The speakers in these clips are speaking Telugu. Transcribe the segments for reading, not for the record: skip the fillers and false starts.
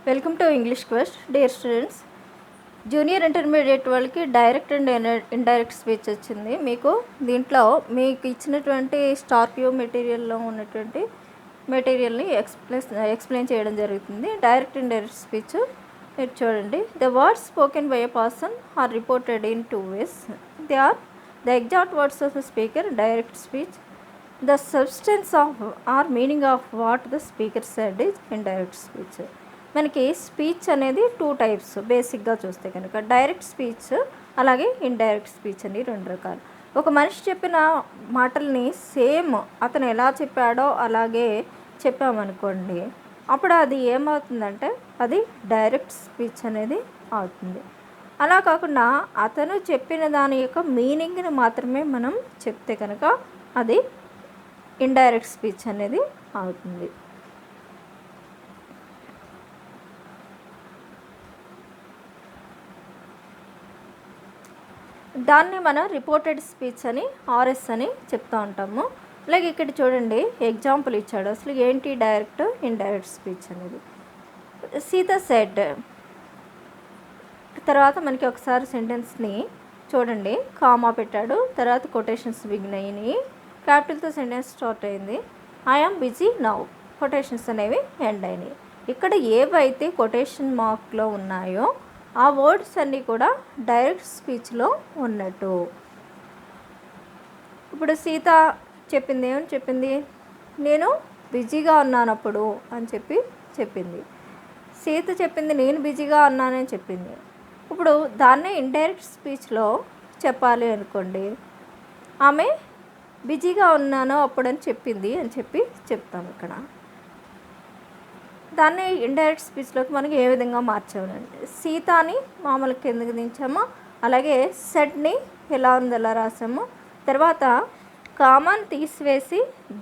Welcome to English quest. Dear students, junior intermediate వాళ్ళకి డైరెక్ట్ అండ్ ఇండైరెక్ట్ స్పీచ్ వచ్చింది. దీంట్లో మీకు ఇచ్చినటువంటి స్టార్ క్యూ మెటీరియల్లో ఉన్నటువంటి మెటీరియల్ని ఎక్స్ప్లెయిన్ చేయడం జరుగుతుంది. డైరెక్ట్ ఇండైరెక్ట్ స్పీచ్ మీరు చూడండి. The words spoken by a person are reported in two ways. They are the exact words of the speaker, direct speech. The substance of or meaning of what the speaker said is indirect speech. మనకి స్పీచ్ అనేది 2 టైప్స్ బేసిక్గా చూస్తే కనుక, డైరెక్ట్ స్పీచ్ అలాగే ఇండైరెక్ట్ స్పీచ్ అని 2 రకాలు. ఒక మనిషి చెప్పిన మాటల్ని సేమ్ అతను ఎలా చెప్పాడో అలాగే చెప్పామనుకోండి, అప్పుడు అది ఏమవుతుందంటే అది డైరెక్ట్ స్పీచ్ అనేది అవుతుంది. అలా కాకుండా అతను చెప్పిన దాని యొక్క మీనింగ్ని మాత్రమే మనం చెప్తే కనుక అది ఇండైరెక్ట్ స్పీచ్ అనేది అవుతుంది. దాన్ని మనం రిపోర్టెడ్ స్పీచ్ అని, ఆర్ఎస్ అని చెప్తూ ఉంటాము. అలాగే ఇక్కడ చూడండి, ఎగ్జాంపుల్ ఇచ్చాడు. అసలు ఏంటి డైరెక్ట్ ఇండైరెక్ట్ స్పీచ్ అనేది. సీత సెడ్, తర్వాత మనకి ఒకసారి సెంటెన్స్ని చూడండి, కామా పెట్టాడు, తర్వాత కొటేషన్స్ బిగిన్ అయినాయి, క్యాపిటల్తో సెంటెన్స్ స్టార్ట్ అయింది. ఐఆమ్ బిజీ నౌ, కొటేషన్స్ అనేవి ఎండ్ అయినాయి. ఇక్కడ ఏవైతే కొటేషన్ మార్క్లో ఉన్నాయో ఆ వర్డ్స్ అన్నీ కూడా డైరెక్ట్ స్పీచ్లో ఉన్నట్టు. ఇప్పుడు సీత చెప్పింది ఏమని చెప్పింది, నేను బిజీగా ఉన్నానప్పుడు అని చెప్పింది. సీత చెప్పింది నేను బిజీగా ఉన్నానని చెప్పింది. ఇప్పుడు దాన్నే ఇండైరెక్ట్ స్పీచ్లో చెప్పాలి అనుకోండి, ఆమె బిజీగా ఉన్నాను అప్పుడని చెప్పింది అని చెప్తాం. ఇక్కడ దాన్ని ఇండైరెక్ట్ స్పీచ్లోకి మనకి ఏ విధంగా మార్చామండి. సీతాని మామూలు కిందకి దించాము, అలాగే సెడ్ని ఎలా ఉంది అలా రాసాము, తర్వాత కామాన్ని తీసివేసి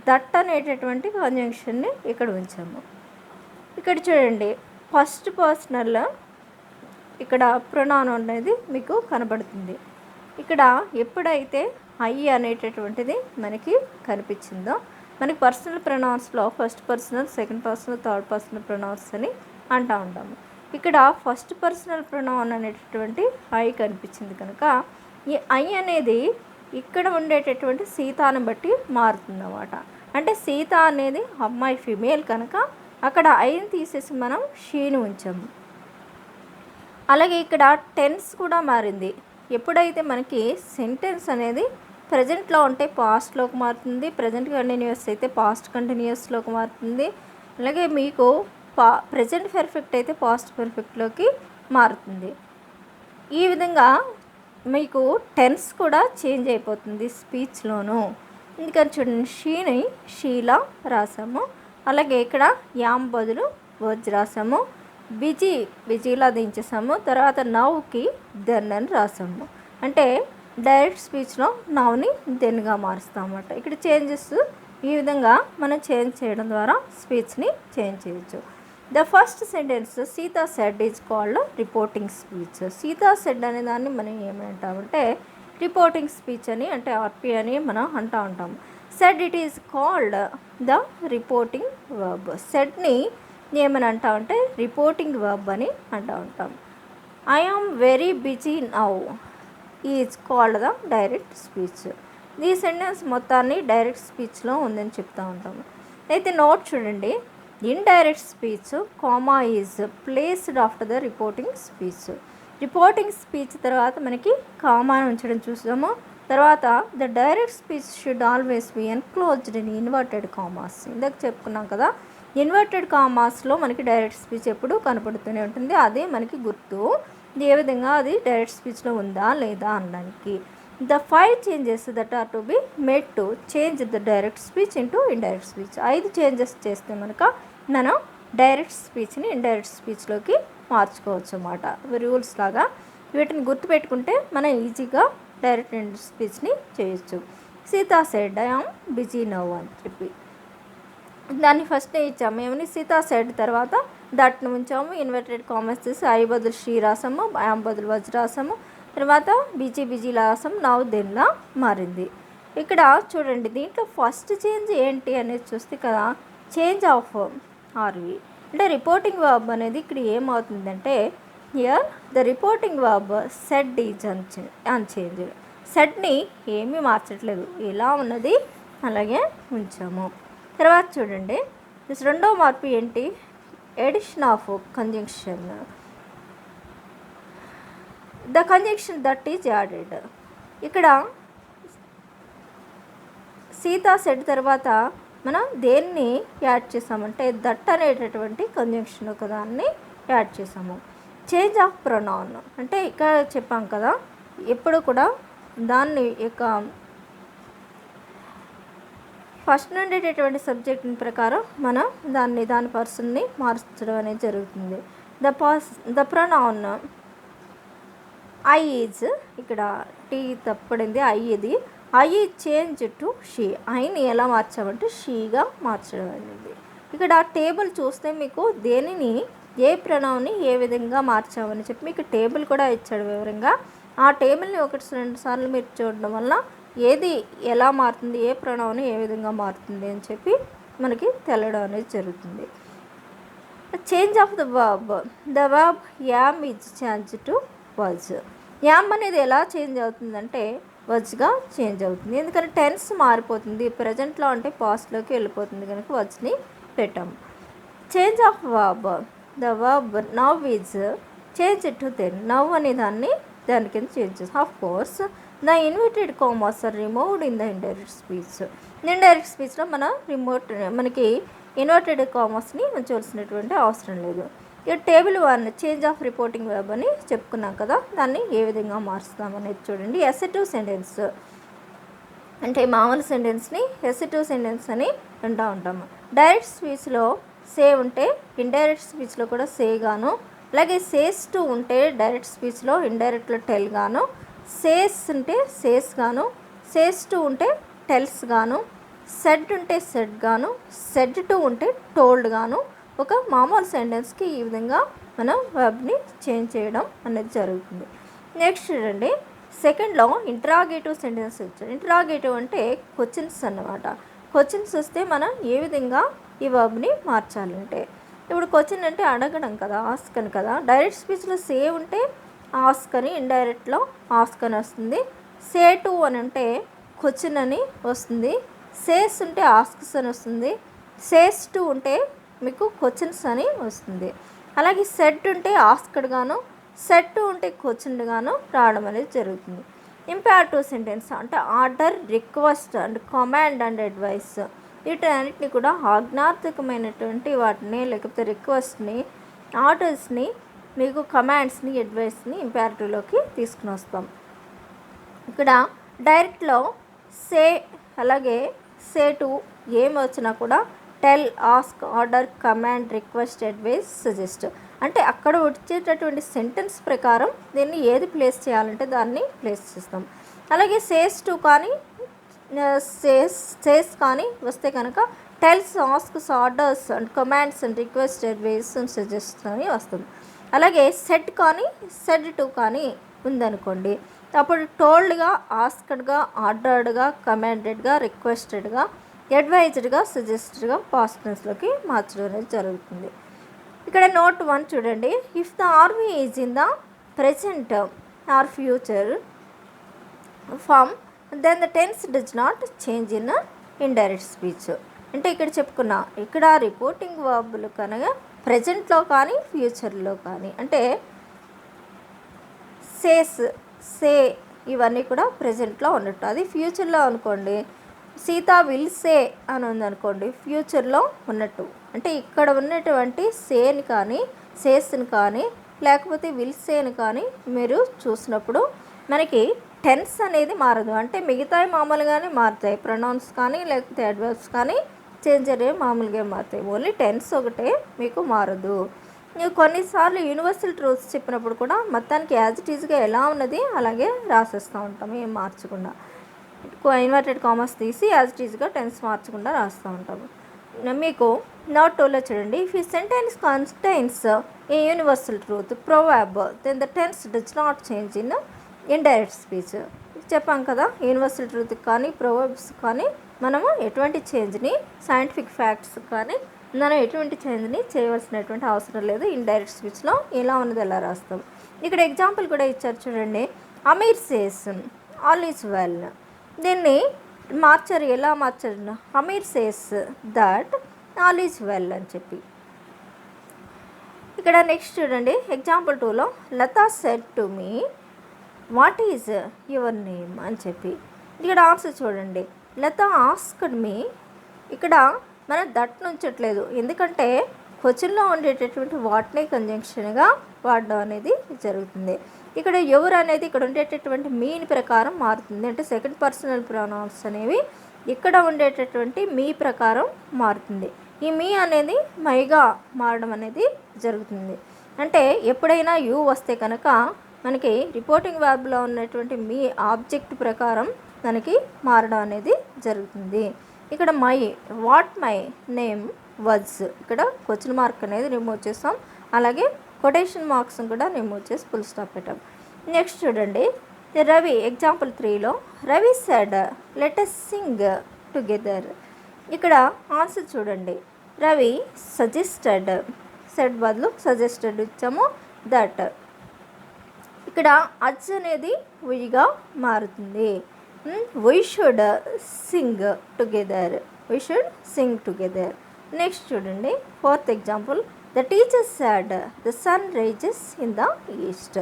దట్ అనేటటువంటి కంజంక్షన్ని ఇక్కడ ఉంచాము. ఇక్కడ చూడండి, ఫస్ట్ పర్సనల్ ఇక్కడ ప్రొనౌన్ అనేది మీకు కనబడుతుంది. ఇక్కడ ఎప్పుడైతే ఐ అనేటటువంటిది మనకి కనిపించిందో, మనకి పర్సనల్ ప్రొనౌన్స్లో first personal, second personal, third personal pronouns అని అంటూ ఉంటాము. ఇక్కడ ఫస్ట్ పర్సనల్ ప్రొనౌన్ అనేటటువంటి ఐ కనిపించింది కనుక ఈ ఐ అనేది ఇక్కడ ఉండేటటువంటి సీతాను బట్టి మారుతుంది అన్నమాట. అంటే సీత అనేది అమ్మాయి ఫిమేల్ కనుక అక్కడ ఐని తీసేసి మనం షీని ఉంచాము. అలాగే ఇక్కడ టెన్స్ కూడా మారింది. ఎప్పుడైతే మనకి సెంటెన్స్ అనేది ప్రజెంట్లో ఉంటే పాస్ట్లోకి మారుతుంది, ప్రజెంట్ కంటిన్యూస్ అయితే పాస్ట్ కంటిన్యూస్లోకి మారుతుంది, అలాగే మీకు ప్రజెంట్ పర్ఫెక్ట్ అయితే పాస్ట్ పర్ఫెక్ట్లోకి మారుతుంది. ఈ విధంగా మీకు టెన్స్ కూడా చేంజ్ అయిపోతుంది స్పీచ్లోను. ఎందుకని చూడండి, షీని షీలా రాసాము, అలాగే ఇక్కడ యామ్ బదులు వర్జ్ రాసాము, బిజీలా దించేసాము, తర్వాత నవ్వుకి దెన్ అని రాసాము. అంటే డైరెక్ట్ స్పీచ్లో నవ్వుని దెన్గా మారుస్తాం అన్నమాట. ఇక్కడ చేంజెస్ ఈ విధంగా మనం చేంజ్ చేయడం ద్వారా స్పీచ్ని చేంజ్ చేయొచ్చు. The first sentence Sita said is called reporting speech. Sita said అనే దాన్ని మనం ఏమంటామంటే రిపోర్టింగ్ స్పీచ్ అని, అంటే ఆర్పి అని మనం అంటూ ఉంటాము. Said it is called the reporting verb. సెడ్ని ఏమని అంటామంటే రిపోర్టింగ్ వర్బ్ అని అంటూ ఉంటాం. I am very busy now is called the direct speech. ఈ సెంటెన్స్ మొత్తాన్ని డైరెక్ట్ స్పీచ్లో ఉందని చెప్తూ ఉంటాము. అయితే నోట్ చూడండి, indirect speech comma is placed after the reporting speech. Reporting speech తర్వాత మనకి కామాను ఉంచడం చూసాము. తర్వాత the direct speech should always be enclosed in inverted commas. ఇందాక చెప్పుకున్నాం కదా, ఇన్వర్టెడ్ కామాస్లో మనకి డైరెక్ట్ స్పీచ్ ఎప్పుడు కనపడుతూనే ఉంటుంది. అదే మనకి గుర్తు, ఏ విధంగా అది డైరెక్ట్ స్పీచ్లో ఉందా లేదా అనడానికి. The 5 changes that are to be made to change the direct speech into indirect speech. 5 changes చేస్తే మనం డైరెక్ట్ స్పీచ్ని ఇండైరెక్ట్ స్పీచ్లోకి మార్చుకోవచ్చు అన్నమాట. రూల్స్ లాగా వీటిని గుర్తుపెట్టుకుంటే మనం ఈజీగా డైరెక్ట్ ఇండైరెక్ట్ స్పీచ్ని చేయొచ్చు. Sita said I am busy now అని చెప్పి దాన్ని ఫస్టే ఇచ్చాము. ఏమని సీతా సెడ్ తర్వాత దట్ను ఉంచాము, ఇన్వర్టెడ్ కామర్స్ చేసి ఐ బదులు షీ రాసాము, యామ్ బదులు వజ్ రాసాము, తర్వాత బిజీ రాసాము, నవ్వు దెన్లా మారింది. ఇక్కడ చూడండి, దీంట్లో ఫస్ట్ చేంజ్ ఏంటి అనేది చూస్తే కదా, చేంజ్ ఆఫ్ ఆర్వి. అంటే రిపోర్టింగ్ వర్బ్ అనేది ఇక్కడ ఏమవుతుందంటే here the reporting verb said is unchanged. సెడ్ని ఏమీ మార్చట్లేదు, ఎలా ఉన్నది అలాగే ఉంచాము. తర్వాత చూడండి, రెండో మార్పు ఏంటి? Addition of conjunction. The conjunction that is added. ఇక్కడ సీత సెడ్ తర్వాత మనం దేన్ని యాడ్ చేసామంటే దట్ అనేటటువంటి కంజంక్షన్ ఒక దాన్ని యాడ్ చేసాము. చేంజ్ ఆఫ్ ప్రొనౌన్ అంటే ఇక్కడ చెప్పాం కదా, ఎప్పుడు కూడా దాన్ని యొక్క ఫస్ట్ ఉండేటటువంటి సబ్జెక్ట్ ప్రకారం మనం దాని పర్సన్ని మార్చడం అనేది జరుగుతుంది. ద ప్రొనౌన్ ఐ ఈజ్, ఇక్కడ టీ తప్పడింది, ఐ ఇది. I change to she. ఐని ఎలా మార్చామంటే షీగా మార్చడం అనేది. ఇక్కడ టేబుల్ చూస్తే మీకు దేనిని ఏ ప్రణాన్ని ఏ విధంగా మార్చామని చెప్పి మీకు టేబుల్ కూడా ఇచ్చాడు వివరంగా. ఆ టేబుల్ని 1-2 సార్లు మీరు చూడడం వల్ల ఏది ఎలా మారుతుంది, ఏ ప్రణాన్ని ఏ విధంగా మారుతుంది అని చెప్పి మనకి తెలడం అనేది జరుగుతుంది. Change of the verb. The verb am is change to was. Yam అనేది ఎలా చేంజ్ అవుతుందంటే వజ్గా చేంజ్ అవుతుంది. ఎందుకంటే టెన్స్ మారిపోతుంది, ప్రజెంట్లో అంటే పాస్ట్లోకి వెళ్ళిపోతుంది కనుక వజ్ని పెట్టాము. Change of verb. The verb now is change to then. Now అనే దాని కింద చేంజ్ చేస్తాం. Of course the inverted commas are removed in the indirect speech. Indirect స్పీచ్లో మనకి ఇన్వర్టెడ్ కామర్స్ని ఉంచవలసినటువంటి అవసరం లేదు. ఇక table 1 change of reporting verb అని చెప్పుకున్నాం కదా, దాన్ని ఏ విధంగా మారుస్తామనేది చూడండి. ఎసెటివ్ సెంటెన్స్ అంటే మామూలు సెంటెన్స్ని ఎసెటివ్ సెంటెన్స్ అని అంటూ ఉంటాము. డైరెక్ట్ స్పీచ్లో సే ఉంటే ఇండైరెక్ట్ స్పీచ్లో కూడా సే గాను, అలాగే సేస్ టు ఉంటే డైరెక్ట్ స్పీచ్లో ఇండైరెక్ట్లో టెల్ గాను, సేస్ ఉంటే సేస్ గాను, సేస్ టు ఉంటే టెల్స్ గాను, సెడ్ ఉంటే సెడ్ గాను, సెడ్ టు ఉంటే టోల్డ్ గాను ఒక మామూలు సెంటెన్స్కి ఈ విధంగా మనం వర్బ్ని చేంజ్ చేయడం అనేది జరుగుతుంది. నెక్స్ట్ చూడండి, సెకండ్లో ఇంటరాగేటివ్ సెంటెన్స్ వచ్చాడు. ఇంటరాగేటివ్ అంటే క్వశ్చన్స్ అన్నమాట. క్వశ్చన్స్ వస్తే మనం ఏ విధంగా ఈ వర్బ్ని మార్చాలంటే, ఇప్పుడు క్వశ్చన్ అంటే అడగడం కదా, ఆస్క్ అని కదా. డైరెక్ట్ స్పీచ్లో సే ఉంటే ఆస్క్ అని, ఇండైరెక్ట్లో ఆస్క్ అని వస్తుంది. సే టు అని అంటే క్వశ్చన్ అని వస్తుంది. సేస్ ఉంటే ఆస్క్స్ అని వస్తుంది. సేస్ టు ఉంటే మీకు క్వశ్చన్స్ అని వస్తుంది. అలాగే సెట్ ఉంటే ఆస్క్డ్ గాను, సెట్ టు ఉంటే క్వశ్చన్ గాను రావడం అనేది జరుగుతుంది. ఇంపారిటివ్ సెంటెన్స్ అంటే order, request and command and advice, వీటన్నిటిని కూడా ఆజ్ఞార్థకమైనటువంటి వాటిని లేకపోతే రిక్వెస్ట్ని, ఆర్డర్స్ని, మీకు కమాండ్స్ని, అడ్వైస్ని ఇంపారిటివ్లోకి తీసుకుని వస్తాం. ఇక్కడ డైరెక్ట్లో సే అలాగే సే టు ఏం వచ్చినా కూడా tell, ask, order, command, request, advice, suggest అంటే అక్కడ వచ్చేటటువంటి సెంటెన్స్ ప్రకారం దీన్ని ఏది ప్లేస్ చేయాలంటే దాన్ని ప్లేస్ చేస్తాం. అలాగే సేస్ టు కానీ సేస్ కానీ వస్తే కనుక tells, asks, orders and commands and request, advice and suggest అని వస్తుంది. అలాగే సెట్ కానీ సెడ్ టు కానీ ఉందనుకోండి, అప్పుడు టోల్డ్గా, ఆస్క్డ్గా, ఆర్డర్డ్గా, కమాండెడ్గా, రిక్వెస్టెడ్గా, అడ్వైజ్డ్గా, సజెస్టెడ్గా పాస్ట్ టెన్స్లోకి మార్చడం అనేది జరుగుతుంది. ఇక్కడ నోట్ 1 చూడండి. If the army is in the present or future form then the tense does not change in indirect speech. అంటే ఇక్కడ చెప్పుకున్నా, ఇక్కడ రిపోర్టింగ్ వర్బులు కనుక ప్రజెంట్లో కానీ ఫ్యూచర్లో కానీ అంటే సేస్, సే ఇవన్నీ కూడా ప్రజెంట్లో ఉన్నట్టు. అది ఫ్యూచర్లో అనుకోండి, సీత విల్ సే అని ఉందనుకోండి, ఫ్యూచర్లో ఉన్నట్టు. అంటే ఇక్కడ ఉన్నటువంటి సేని కానీ సేస్ని కానీ లేకపోతే విల్ సేని కానీ మీరు చూసినప్పుడు మనకి టెన్స్ అనేది మారదు. అంటే మిగతాయి మామూలుగానే మారుతాయి, ప్రొనౌన్స్ కానీ లేకపోతే అడ్వర్బ్స్ కానీ చేంజ్ అనేవి మామూలుగా మారుతాయి. ఓన్లీ టెన్స్ ఒకటే మీకు మారదు. కొన్నిసార్లు యూనివర్సల్ ట్రూత్స్ చెప్పినప్పుడు కూడా మొత్తానికి యాజ్ ఇట్ ఈజ్గా ఎలా ఉన్నది అలాగే రాసేస్తూ ఉంటాము, ఏం మార్చకుండా. ఇన్వర్టెడ్ కామర్స్ తీసి యాజ్ ఇట్ ఈజ్గా టెన్స్ మార్చకుండా రాస్తూ ఉంటాము. మీకు నోట్ 2లో చూడండి. ఇఫ్ ఈ sentence contains a universal truth proverb then the tense does not change in indirect speech. చెప్పాం కదా, యూనివర్సల్ ట్రూత్ కానీ ప్రొవర్బ్స్ కానీ మనము ఎటువంటి చేంజ్ని, సైంటిఫిక్ ఫ్యాక్ట్స్ కానీ మనం ఎటువంటి చేంజ్ని చేయవలసినటువంటి అవసరం లేదు. ఇండైరెక్ట్ స్పీచ్లో ఎలా ఉన్నది ఎలా రాస్తాం. ఇక్కడ ఎగ్జాంపుల్ కూడా ఇచ్చారు చూడండి. Aamir says all is well. దీన్ని మార్చారు, ఎలా మార్చారు? Aamir says that all is well అని చెప్పి. ఇక్కడ నెక్స్ట్ చూడండి ఎగ్జాంపుల్ 2లో Lata said to me what is your name అని చెప్పి. ఇక్కడ ఆన్సర్ చూడండి. Lata asked me. ఇక్కడ మనం దట్ నుంచట్లేదు, ఎందుకంటే క్వశ్చన్లో ఉండేటటువంటి వాటిని కంజంక్షన్గా వాడడం అనేది జరుగుతుంది. ఇక్కడ ఎవరు అనేది ఇక్కడ ఉండేటటువంటి మీని ప్రకారం మారుతుంది. అంటే సెకండ్ పర్సనల్ ప్రొనౌన్స్ అనేవి ఇక్కడ ఉండేటటువంటి మీ ప్రకారం మారుతుంది. ఈ మీ అనేది మైగా మారడం అనేది జరుగుతుంది. అంటే ఎప్పుడైనా యూ వస్తే కనుక మనకి రిపోర్టింగ్ వర్బ్లో ఉన్నటువంటి మీ ఆబ్జెక్ట్ ప్రకారం మనకి మారడం అనేది జరుగుతుంది. ఇక్కడ వాట్ మై నేమ్ వజ్, ఇక్కడ క్వశ్చన్ మార్క్ అనేది రిమూవ్ చేస్తాం. అలాగే కొటేషన్ మార్క్స్ కూడా రిమూవ్ చేసి ఫుల్ స్టాప్ పెట్టాం. నెక్స్ట్ చూడండి రవి ఎగ్జాంపుల్ 3లో Ravi said let us sing together. ఇక్కడ ఆన్సర్ చూడండి. రవి సజెస్టెడ్, సెడ్ బదులు సజెస్టెడ్ ఇచ్చాము. దట్ ఇక్కడ అజ్ అనేది వీగా మారుతుంది. We should sing together, we should sing together. Next చూడండి 4th ఎగ్జాంపుల్. The teacher said the sun rises in the east.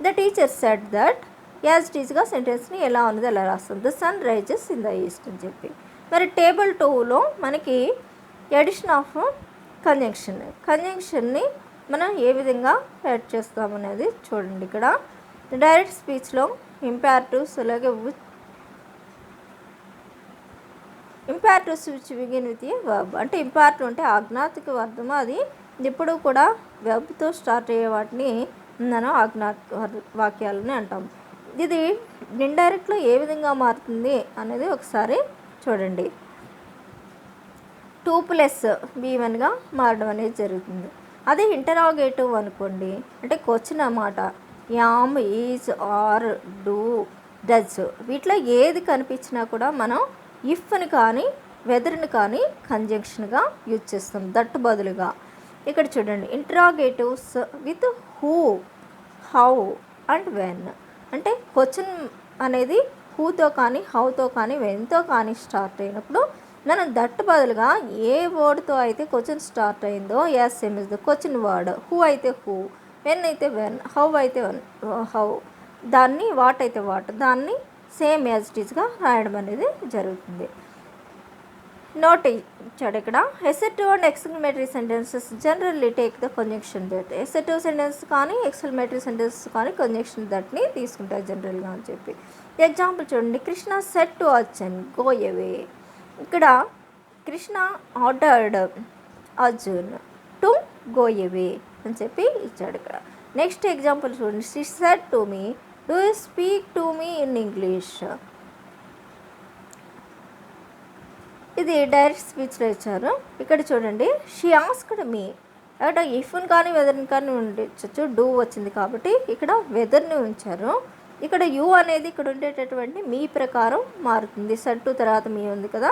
The teacher said that as టీజ్గా సెంటెన్స్ని ఎలా ఉన్నది ఎలా రాస్తుంది. The sun rises in the east అని చెప్పి. మరి టేబుల్ 2లో మనకి ఎడిషన్ ఆఫ్ కంజంక్షన్ని మనం ఏ విధంగా యాడ్ చేస్తామనేది చూడండి. ఇక్కడ డైరెక్ట్ స్పీచ్లో ఇంపారిటివ్స్ అలాగే imperatives which begin with a verb. అంటే ఇంపారిటివ్ అంటే ఆజ్ఞాతిక వర్ధము, అది ఎప్పుడు కూడా వెర్బ్తో స్టార్ట్ అయ్యే వాటిని మనం ఆజ్ఞాతిక వాక్యాలని అంటాం. ఇది ఇండైరెక్ట్లో ఏ విధంగా మారుతుంది అనేది ఒకసారి చూడండి. 2+B1గా మారడం అనేది జరుగుతుంది. అదే ఇంటరాగేటివ్ అనుకోండి, అంటే క్వశ్చన్ అన్నమాట. Am, is, are, do, does వీటిలో ఏది కనిపించినా కూడా మనం ఇఫ్ని కానీ వెదర్ని కానీ కంజంక్షన్గా యూజ్ చేస్తాం దట్ బదులుగా. ఇక్కడ చూడండి interrogatives with who, how and when. అంటే క్వశ్చన్ అనేది హూతో కానీ హౌతో కానీ వెన్తో కానీ స్టార్ట్ అయినప్పుడు మనం దట్ బదులుగా ఏ వర్డ్తో అయితే క్వశ్చన్ స్టార్ట్ అయిందో as same is the question word. Who అయితే హూ, వెన్ అయితే వెన్, హౌ అయితే హౌ, దాన్ని వాట్ అయితే వాట్, దాన్ని సేమ్ యాజ్ ఇట్ ఈస్గా రాయడం అనేది జరుగుతుంది. నోట్ ఇచ్చాడు ఇక్కడ. ఎసెటివ్ and exclamatory sentences generally take the conjunction that. ఎసెటివ్ sentence కానీ ఎక్స్క్లమేటరీ సెంటెన్స్ కానీ కంజంక్షన్ దట్ని తీసుకుంటారు జనరల్గా అని చెప్పి. ఎగ్జాంపుల్ చూడండి. Krishna said to Arjun go away. ఇక్కడ Krishna ordered Arjun to go away అని చెప్పి ఇచ్చాడు ఇక్కడ. నెక్స్ట్ ఎగ్జాంపుల్ చూడండి. She said to me do you speak to me in English. ఇది డైరెక్ట్ స్పీచ్లో ఇచ్చారు. ఇక్కడ చూడండి. షీ ఆస్క్డ్ మీ, అక్కడ ఇఫ్ని కానీ వెదర్ని కానీ ఉండొచ్చు, డూ వచ్చింది కాబట్టి ఇక్కడ వెదర్ని ఉంచారు. ఇక్కడ యూ అనేది ఇక్కడ ఉండేటటువంటి మీ ప్రకారం మారుతుంది. సెడ్ టు తర్వాత మీ ఉంది కదా,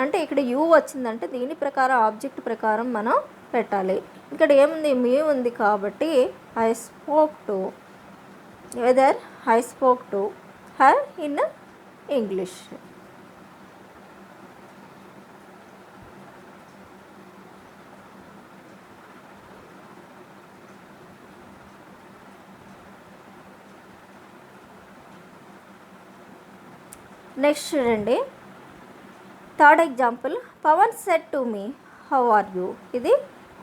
అంటే ఇక్కడ యూ వచ్చిందంటే దీని ప్రకారం ఆబ్జెక్ట్ ప్రకారం మనం పెట్టాలి. ఇక్కడ ఏముంది, మీ ఉంది కాబట్టి I spoke to weather, I spoke to her in English. Next చూడండి. 3rd example. Pavan said to me how are you. ఇది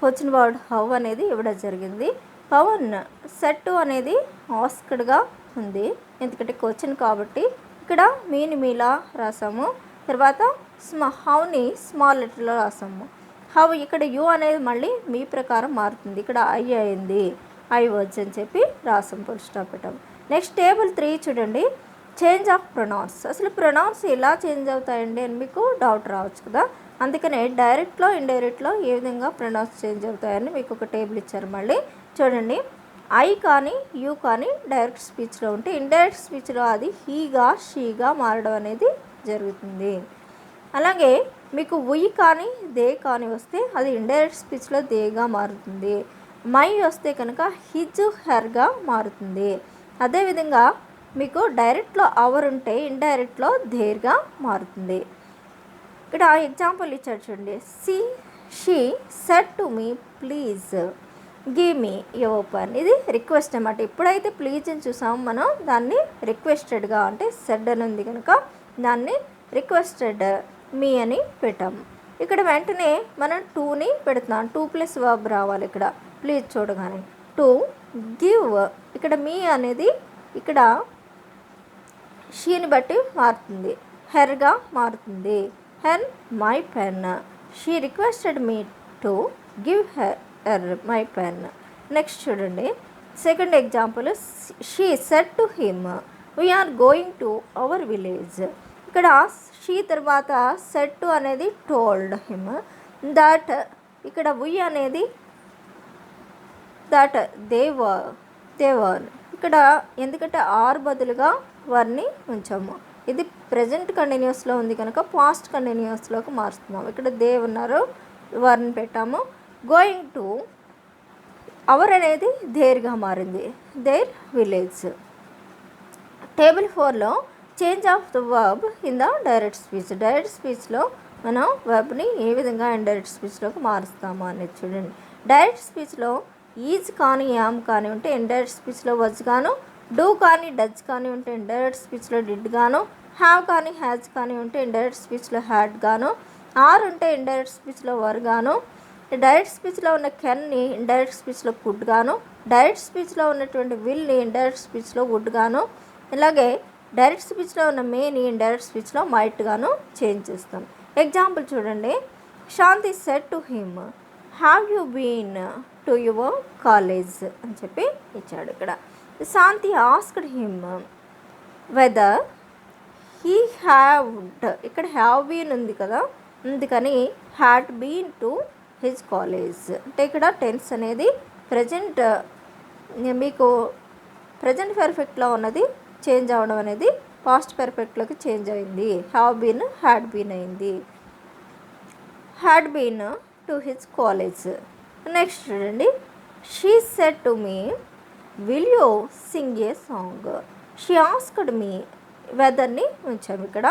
క్వశ్చన్ వర్డ్ హౌ అనేది ఇవ్వడం జరిగింది. పవన్ సెడ్ టు అనేది ఆస్క్డ్గా ఉంది, ఎందుకంటే క్వశ్చన్ కాబట్టి ఇక్కడ మీని మీలా రాసాము. తర్వాత హౌని స్మాల్ లెటర్లో రాసాము. హౌ ఇక్కడ యూ అనేది మళ్ళీ మీ ప్రకారం మారుతుంది. ఇక్కడ ఐ అయింది, ఐ వర్డ్స్ అని చెప్పి రాసాం, ఫుల్ స్టాప్ పెట్టాము. నెక్స్ట్ టేబుల్ 3 చూడండి. Change of pronouns. అసలు ప్రొనౌన్స్ ఎలా చేంజ్ అవుతాయండి అని మీకు డౌట్ రావచ్చు కదా, అందుకనే డైరెక్ట్లో ఇండైరెక్ట్లో ఏ విధంగా ప్రొనౌన్స్ చేంజ్ అవుతాయని మీకు ఒక టేబుల్ ఇచ్చారు. మళ్ళీ చూడండి. ఐ కానీ యూ కానీ డైరెక్ట్ స్పీచ్లో ఉంటే ఇండైరెక్ట్ స్పీచ్లో అది హీగా షీగా మారడం అనేది జరుగుతుంది. అలాగే మీకు ఉయ్ కానీ దే కానీ వస్తే అది ఇండైరెక్ట్ స్పీచ్లో దేగా మారుతుంది. మై వస్తే కనుక హిజ్ హెర్గా మారుతుంది. అదేవిధంగా మీకు డైరెక్ట్లో అవర్ ఉంటే ఇండైరెక్ట్లో దేర్గా మారుతుంది. ఇక్కడ ఎగ్జాంపుల్ ఇచ్చాడు చూడండి. She said to me please give me your pen. ఇది రిక్వెస్ట్ అన్నమాట. ఎప్పుడైతే ప్లీజ్ అని చూసామో మనం దాన్ని రిక్వెస్టెడ్గా, అంటే సెడ్ అని ఉంది కనుక దాన్ని రిక్వెస్టెడ్ మీ అని పెట్టాము. ఇక్కడ వెంటనే మనం టూని పెడుతున్నాం. 2+ వర్బ్ రావాలి ఇక్కడ ప్లీజ్ చూడగానే. టు గివ్, ఇక్కడ మీ అనేది ఇక్కడ షీని బట్టి మారుతుంది, హెర్గా మారుతుంది. Her my pen. She requested me to give her my pen. Next చూడండి second example. She said to him we are going to our village. ఇక్కడ షీ తర్వాత సెడ్ టు అనేది టోల్డ్ హిమ్ దట్. ఇక్కడ వి అనేది దట్ దే వర్. ఇక్కడ ఎందుకంటే ఆర్ బదులుగా వర్ని ఉంచాము. ఇది ప్రజెంట్ కంటిన్యూస్లో ఉంది కనుక పాస్ట్ కంటిన్యూస్లోకి మారుస్తున్నాము. ఇక్కడ దే ఉన్నారు, వర్ని పెట్టాము. గోయింగ్ టు అవర్ అనేది దేర్గా మారింది, దేర్ విలేజ్. టేబుల్ 4లో change of the verb in the direct speech. Direct స్పీచ్లో మనం వర్బ్ని ఏ విధంగా ఇండైరెక్ట్ స్పీచ్లోకి మారుస్తాము అనేది చూడండి. డైరెక్ట్ స్పీచ్లో ఈజ్ కానీ యామ్ కానీ ఉంటే ఇండైరెక్ట్ స్పీచ్లో వజ్ గాను, డూ కానీ డజ్ కానీ ఉంటే ఇండైరెక్ట్ స్పీచ్లో డిడ్ గాను, హ్యావ్ కానీ హ్యాజ్ కానీ ఉంటే ఇండైరెక్ట్ స్పీచ్లో హ్యాడ్ గాను, ఆర్ ఉంటే ఇండైరెక్ట్ స్పీచ్లో వర్ గాను, డైరెక్ట్ స్పీచ్లో ఉన్న కెన్ని ఇండైరెక్ట్ స్పీచ్లో కుడ్ గాను, డైరెక్ట్ స్పీచ్లో ఉన్నటువంటి విల్ని ఇండైరెక్ట్ స్పీచ్లో వుడ్ గాను, ఇలాగే డైరెక్ట్ స్పీచ్లో ఉన్న మేని ఇండైరెక్ట్ స్పీచ్లో మైట్ గాను చేంజ్ చేస్తాం. ఎగ్జాంపుల్ చూడండి. Shanti said to him have you been to your college అని చెప్పి ఇచ్చాడు. ఇక్కడ Shanti asked him whether he had. ఇక్కడ హ్యావ్ బీన్ ఉంది కదా, అందుకని had been to his college. అంటే ఇక్కడ టెన్స్ అనేది ప్రజెంట్, మీకు ప్రజెంట్ పర్ఫెక్ట్లో ఉన్నది చేంజ్ అవ్వడం అనేది పాస్ట్ పర్ఫెక్ట్లోకి చేంజ్ అయింది. హ్యావ్ బీన్ హ్యాడ్ బీన్ అయింది. Had been to his college. Next చూడండి. She said to me will you sing a song. She asked me, వెదర్ని ఉంచాము ఇక్కడ,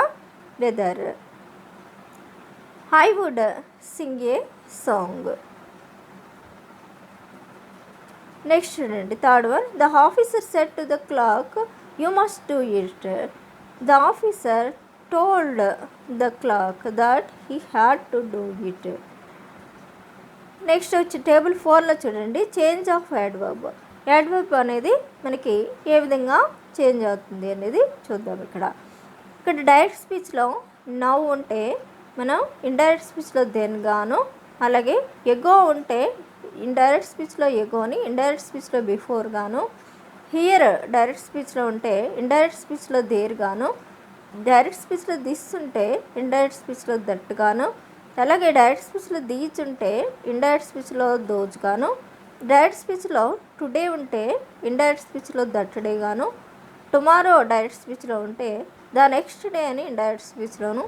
whether. I would sing a song. Next చూడండి third one. The officer said to the clerk you must do it. The officer told the clerk that he had to do it. Next వచ్చి టేబుల్ 4లో చూడండి. Change of adverb. యాడ్వర్బ్ అనేది మనకి ఏ విధంగా చేంజ్ అవుతుంది అనేది చూద్దాం. ఇక్కడ డైరెక్ట్ స్పీచ్లో నవ్ ఉంటే మనం ఇండైరెక్ట్ స్పీచ్లో దెన్ గాను, అలాగే ఎగో ఉంటే ఇండైరెక్ట్ స్పీచ్లో ఎగోని ఇండైరెక్ట్ స్పీచ్లో బిఫోర్ గాను, హియర్ డైరెక్ట్ స్పీచ్లో ఉంటే ఇండైరెక్ట్ స్పీచ్లో దేర్ గాను, డైరెక్ట్ స్పీచ్లో దిస్ ఉంటే ఇండైరెక్ట్ స్పీచ్లో దట్ గాను, అలాగే డైరెక్ట్ స్పీచ్లో దీజ్ ఉంటే ఇండైరెక్ట్ స్పీచ్లో దోజ్ గాను, డైరెక్ట్ స్పీచ్లో టుడే ఉంటే ఇండైరెక్ట్ స్పీచ్లో దట్ డే గాను, టుమారో డైరెక్ట్ స్పీచ్లో ఉంటే ద నెక్స్ట్ డే అని ఇండైరెక్ట్ స్పీచ్లోను,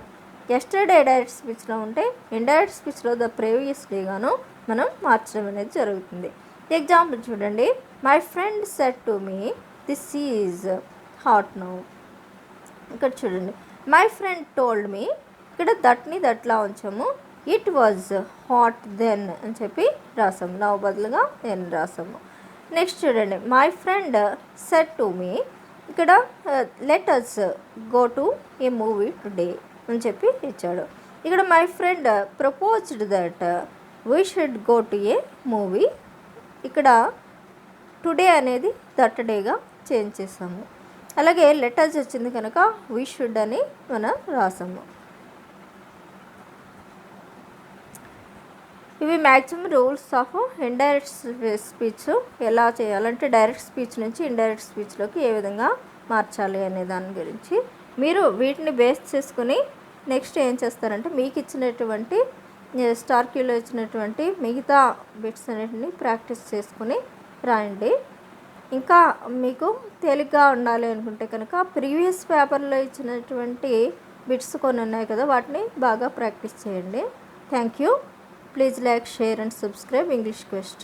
ఎస్టర్డే డైరెక్ట్ స్పీచ్లో ఉంటే ఇండైరెక్ట్ స్పీచ్లో ద ప్రీవియస్ డే గాను మనం మార్చడం అనేది జరుగుతుంది. ఎగ్జాంపుల్ చూడండి. My friend said to me this is hot now. ఇక్కడ చూడండి. మై ఫ్రెండ్ టోల్డ్ మీ, ఇక్కడ దట్ని దట్లా ఉంచాము. ఇట్ వాజ్ హాట్ దెన్ అని చెప్పి రాసాము, నవ్ బదులుగా దెన్ రాసాము. నెక్స్ట్ చూడండి. My friend said to me, ఇక్కడ let us go to a movie today అని చెప్పి ఇచ్చాడు. ఇక్కడ my friend proposed that we should go to a movie. ఇక్కడ టుడే అనేది దట్ డేగా చేంజ్ చేసాము. అలాగే లెటర్స్ వచ్చింది కనుక వీ షుడ్ అని మనం రాసాము. ఇవి maximum rules of indirect speech ఎలా చేయాలంటే డైరెక్ట్ స్పీచ్ నుంచి ఇండైరెక్ట్ స్పీచ్లోకి ఏ విధంగా మార్చాలి అనే దాని గురించి మీరు వీటిని బేస్ చేసుకుని నెక్స్ట్ ఏం చేస్తారంటే మీకు ఇచ్చినటువంటి స్టార్ క్యూలో ఇచ్చినటువంటి మిగతా బిట్స్ అన్నిటిని ప్రాక్టీస్ చేసుకుని రాయండి. ఇంకా మీకు తేలిగ్గా ఉండాలి అనుకుంటే కనుక ప్రీవియస్ పేపర్లో ఇచ్చినటువంటి బిట్స్ కొన్ని ఉన్నాయి కదా, వాటిని బాగా ప్రాక్టీస్ చేయండి. Thank you. Please like, share and subscribe English quest.